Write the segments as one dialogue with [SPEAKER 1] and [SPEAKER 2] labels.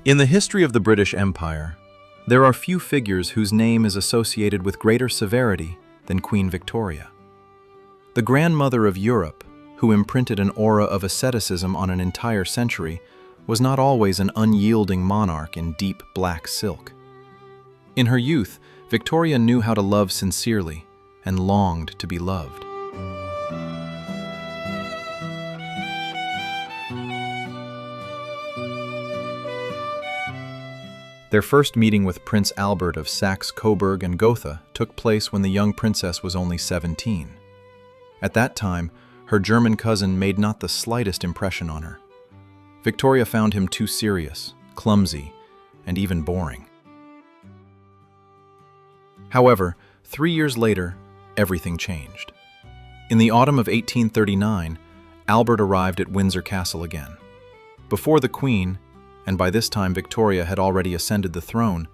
[SPEAKER 1] In the history of the British Empire, there are few figures whose name is associated with greater severity than Queen Victoria. The grandmother of Europe, who imprinted an aura of asceticism on an entire century, was not always an unyielding monarch in deep black silk. In her youth, Victoria knew how to love sincerely and longed to be loved. Their first meeting with Prince Albert of Saxe-Coburg and Gotha took place when the young princess was only 17. At that time, her German cousin made not the slightest impression on her. Victoria found him too serious, clumsy, and even boring. However, 3 years later, everything changed. In the autumn of 1839, Albert arrived at Windsor Castle again. Before the Queen, and by this time Victoria had already ascended the throne,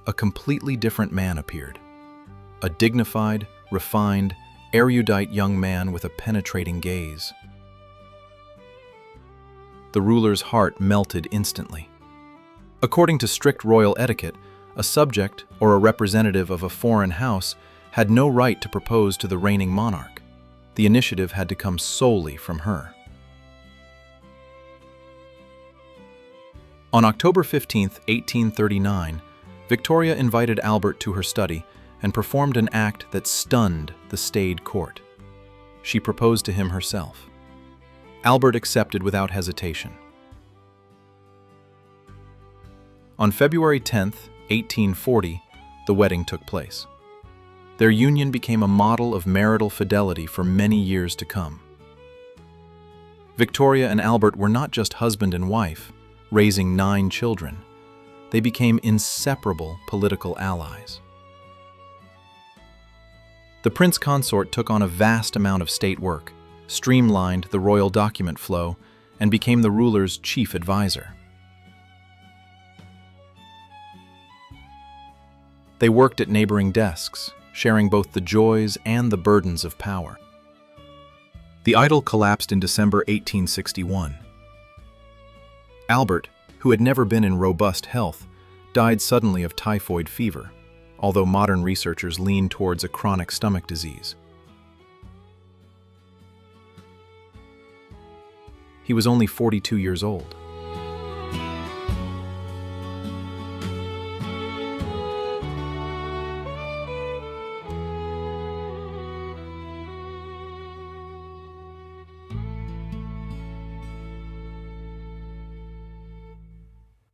[SPEAKER 1] a completely different man appeared. A dignified, refined, erudite young man with a penetrating gaze. The ruler's heart melted instantly. According to strict royal etiquette, a subject or a representative of a foreign house had no right to propose to the reigning monarch. The initiative had to come solely from her. On October 15, 1839, Victoria invited Albert to her study and performed an act that stunned the staid court. She proposed to him herself. Albert accepted without hesitation. On February 10, 1840, the wedding took place. Their union became a model of marital fidelity for many years to come. Victoria and Albert were not just husband and wife, raising 9 children. They became inseparable political allies. The prince consort took on a vast amount of state work, streamlined the royal document flow, and became the ruler's chief advisor. They worked at neighboring desks, sharing both the joys and the burdens of power. The idol collapsed in December 1861. Albert, who had never been in robust health, died suddenly of typhoid fever, although modern researchers lean towards a chronic stomach disease. He was only 42 years old.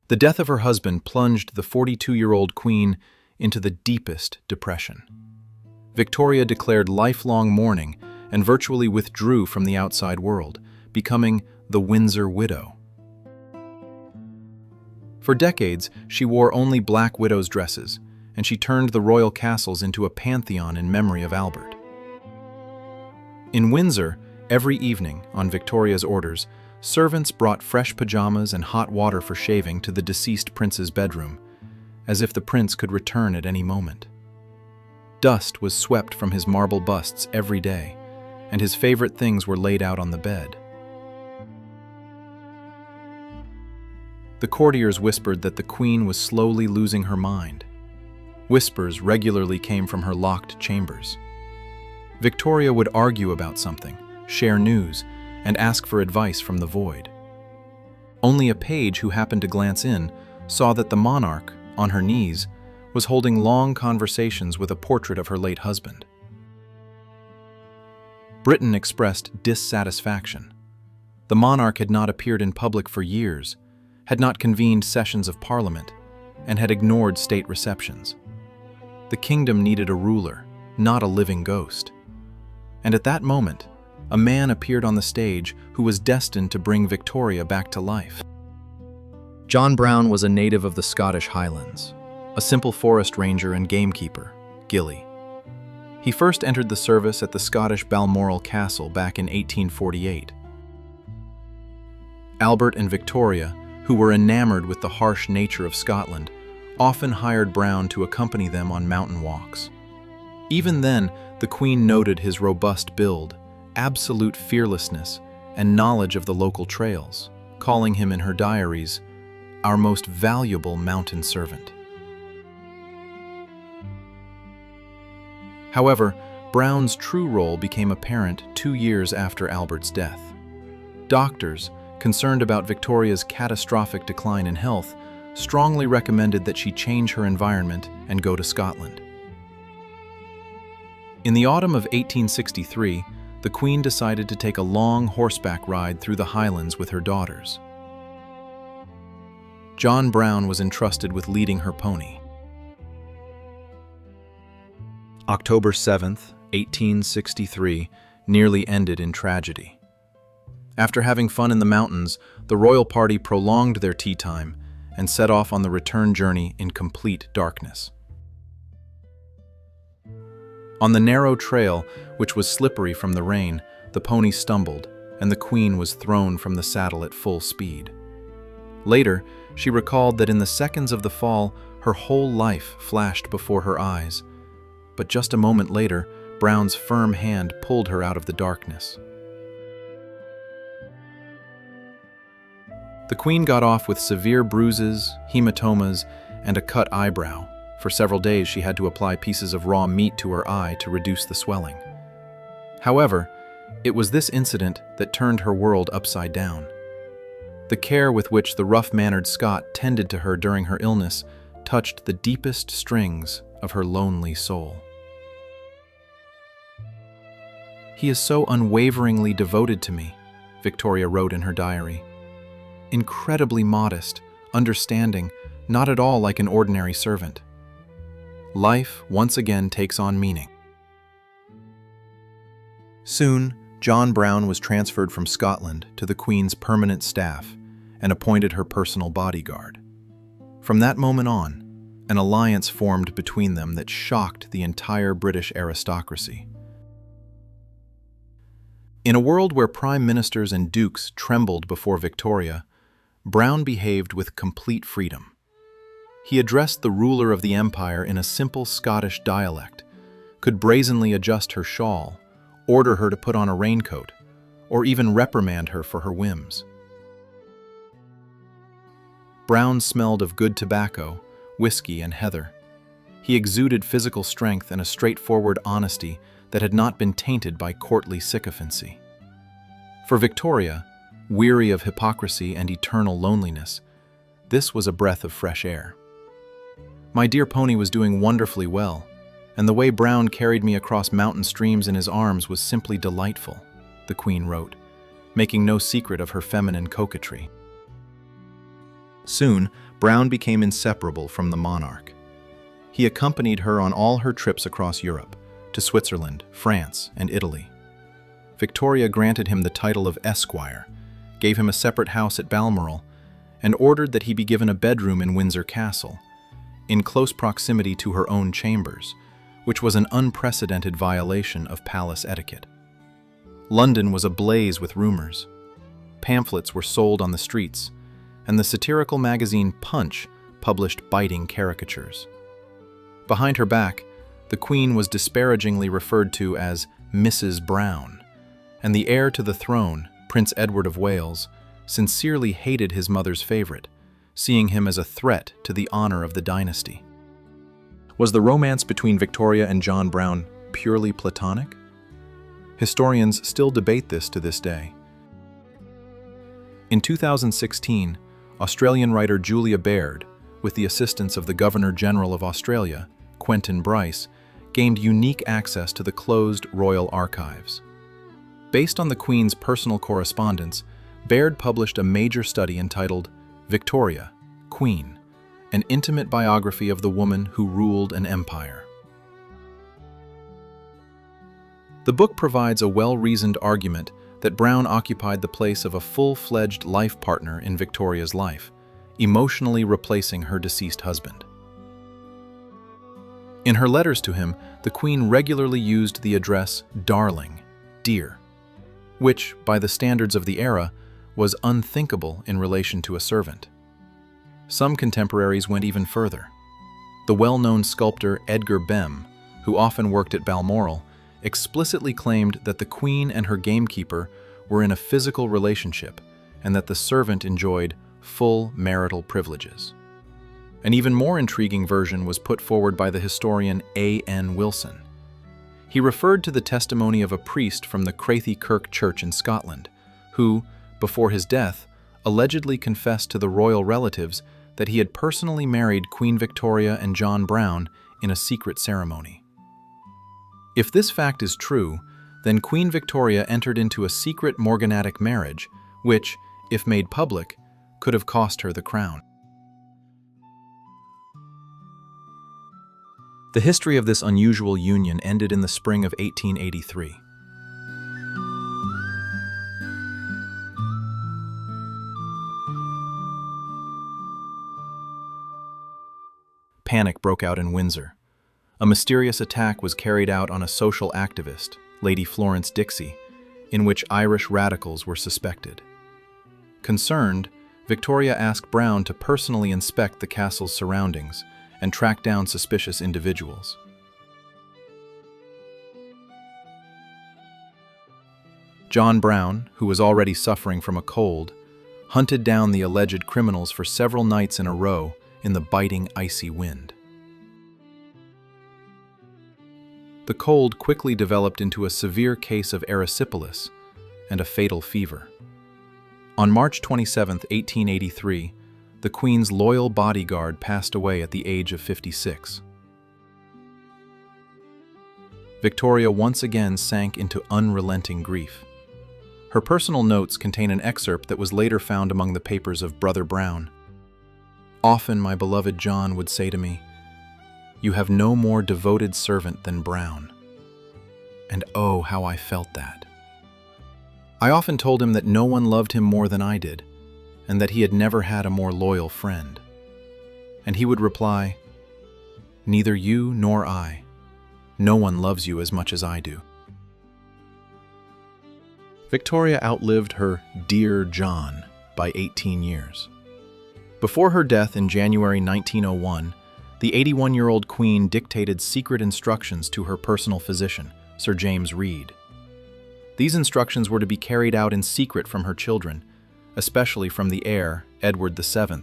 [SPEAKER 1] The death of her husband plunged the 42-year-old queen into the deepest depression. Victoria declared lifelong mourning and virtually withdrew from the outside world, becoming the Windsor widow. For decades, she wore only black widow's dresses, and she turned the royal castles into a pantheon in memory of Albert. In Windsor, every evening, on Victoria's orders, servants brought fresh pajamas and hot water for shaving to the deceased prince's bedroom, as if the prince could return at any moment. Dust was swept from his marble busts every day, and his favorite things were laid out on the bed. The courtiers whispered that the queen was slowly losing her mind. Whispers regularly came from her locked chambers. Victoria would argue about something, share news, and ask for advice from the void. Only a page who happened to glance in saw that the monarch, on her knees, was holding long conversations with a portrait of her late husband. Britain expressed dissatisfaction. The monarch had not appeared in public for years, had not convened sessions of parliament, and had ignored state receptions. The kingdom needed a ruler, not a living ghost. And at that moment, a man appeared on the stage who was destined to bring Victoria back to life. John Brown was a native of the Scottish Highlands, a simple forest ranger and gamekeeper, Gilly. He first entered the service at the Scottish Balmoral Castle back in 1848. Albert and Victoria, who were enamored with the harsh nature of Scotland, often hired Brown to accompany them on mountain walks. Even then, the Queen noted his robust build, absolute fearlessness, and knowledge of the local trails, calling him in her diaries, our most valuable mountain servant. However, Brown's true role became apparent 2 years after Albert's death. Doctors, concerned about Victoria's catastrophic decline in health, strongly recommended that she change her environment and go to Scotland. In the autumn of 1863, the Queen decided to take a long horseback ride through the Highlands with her daughters. John Brown was entrusted with leading her pony. October 7th, 1863, nearly ended in tragedy. After having fun in the mountains, the royal party prolonged their tea time and set off on the return journey in complete darkness. On the narrow trail, which was slippery from the rain, the pony stumbled, and the Queen was thrown from the saddle at full speed. Later, she recalled that in the seconds of the fall, her whole life flashed before her eyes. But just a moment later, Brown's firm hand pulled her out of the darkness. The Queen got off with severe bruises, hematomas, and a cut eyebrow. For several days, she had to apply pieces of raw meat to her eye to reduce the swelling. However, it was this incident that turned her world upside down. The care with which the rough-mannered Scot tended to her during her illness touched the deepest strings of her lonely soul. "He is so unwaveringly devoted to me," Victoria wrote in her diary. "Incredibly modest, understanding, not at all like an ordinary servant. Life once again takes on meaning." Soon, John Brown was transferred from Scotland to the Queen's permanent staff and appointed her personal bodyguard. From that moment on, an alliance formed between them that shocked the entire British aristocracy. In a world where prime ministers and dukes trembled before Victoria, Brown behaved with complete freedom. He addressed the ruler of the empire in a simple Scottish dialect, could brazenly adjust her shawl, order her to put on a raincoat, or even reprimand her for her whims. Brown smelled of good tobacco, whiskey, and heather. He exuded physical strength and a straightforward honesty that had not been tainted by courtly sycophancy. For Victoria, weary of hypocrisy and eternal loneliness, this was a breath of fresh air. "My dear pony was doing wonderfully well, and the way Brown carried me across mountain streams in his arms was simply delightful," the Queen wrote, making no secret of her feminine coquetry. Soon, Brown became inseparable from the monarch. He accompanied her on all her trips across Europe, to Switzerland, France, and Italy. Victoria granted him the title of Esquire, gave him a separate house at Balmoral, and ordered that he be given a bedroom in Windsor Castle, in close proximity to her own chambers, which was an unprecedented violation of palace etiquette. London was ablaze with rumors. Pamphlets were sold on the streets, and the satirical magazine Punch published biting caricatures. Behind her back, the Queen was disparagingly referred to as Mrs. Brown, and the heir to the throne, Prince Edward of Wales, sincerely hated his mother's favorite, seeing him as a threat to the honor of the dynasty. Was the romance between Victoria and John Brown purely platonic? Historians still debate this to this day. In 2016, Australian writer Julia Baird, with the assistance of the Governor-General of Australia, Quentin Bryce, gained unique access to the closed royal archives. Based on the Queen's personal correspondence, Baird published a major study entitled Victoria, Queen, an intimate biography of the woman who ruled an empire. The book provides a well-reasoned argument that Brown occupied the place of a full-fledged life partner in Victoria's life, emotionally replacing her deceased husband. In her letters to him, the Queen regularly used the address darling, dear, which, by the standards of the era, was unthinkable in relation to a servant. Some contemporaries went even further. The well-known sculptor Edgar Bem, who often worked at Balmoral, explicitly claimed that the Queen and her gamekeeper were in a physical relationship and that the servant enjoyed full marital privileges. An even more intriguing version was put forward by the historian A.N. Wilson. He referred to the testimony of a priest from the Crathie Kirk Church in Scotland, who, before his death, allegedly confessed to the royal relatives that he had personally married Queen Victoria and John Brown in a secret ceremony. If this fact is true, then Queen Victoria entered into a secret morganatic marriage, which, if made public, could have cost her the crown. The history of this unusual union ended in the spring of 1883. Panic broke out in Windsor. A mysterious attack was carried out on a social activist, Lady Florence Dixie, in which Irish radicals were suspected. Concerned, Victoria asked Brown to personally inspect the castle's surroundings and track down suspicious individuals. John Brown, who was already suffering from a cold, hunted down the alleged criminals for several nights in a row in the biting, icy wind. The cold quickly developed into a severe case of erysipelas and a fatal fever. On March 27, 1883, the Queen's loyal bodyguard passed away at the age of 56. Victoria once again sank into unrelenting grief. Her personal notes contain an excerpt that was later found among the papers of Brother Brown. Often my beloved John would say to me, "You have no more devoted servant than Brown." And oh, how I felt that. I often told him that no one loved him more than I did, and that he had never had a more loyal friend. And he would reply, "Neither you nor I. No one loves you as much as I do." Victoria outlived her dear John by 18 years. Before her death in January 1901, the 81-year-old Queen dictated secret instructions to her personal physician, Sir James Reed. These instructions were to be carried out in secret from her children, especially from the heir, Edward VII,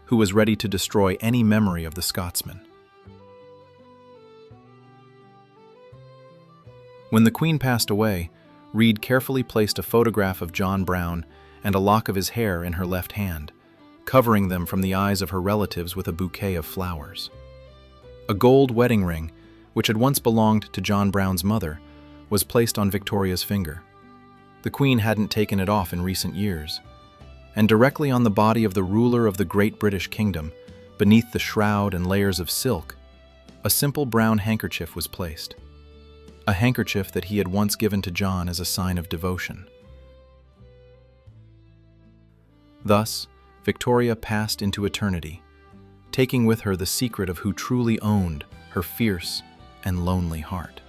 [SPEAKER 1] who was ready to destroy any memory of the Scotsman. When the Queen passed away, Reed carefully placed a photograph of John Brown and a lock of his hair in her left hand, covering them from the eyes of her relatives with a bouquet of flowers. A gold wedding ring, which had once belonged to John Brown's mother, was placed on Victoria's finger. The Queen hadn't taken it off in recent years. And directly on the body of the ruler of the Great British Kingdom, beneath the shroud and layers of silk, a simple brown handkerchief was placed. A handkerchief that he had once given to John as a sign of devotion. Thus, Victoria passed into eternity, taking with her the secret of who truly owned her fierce and lonely heart.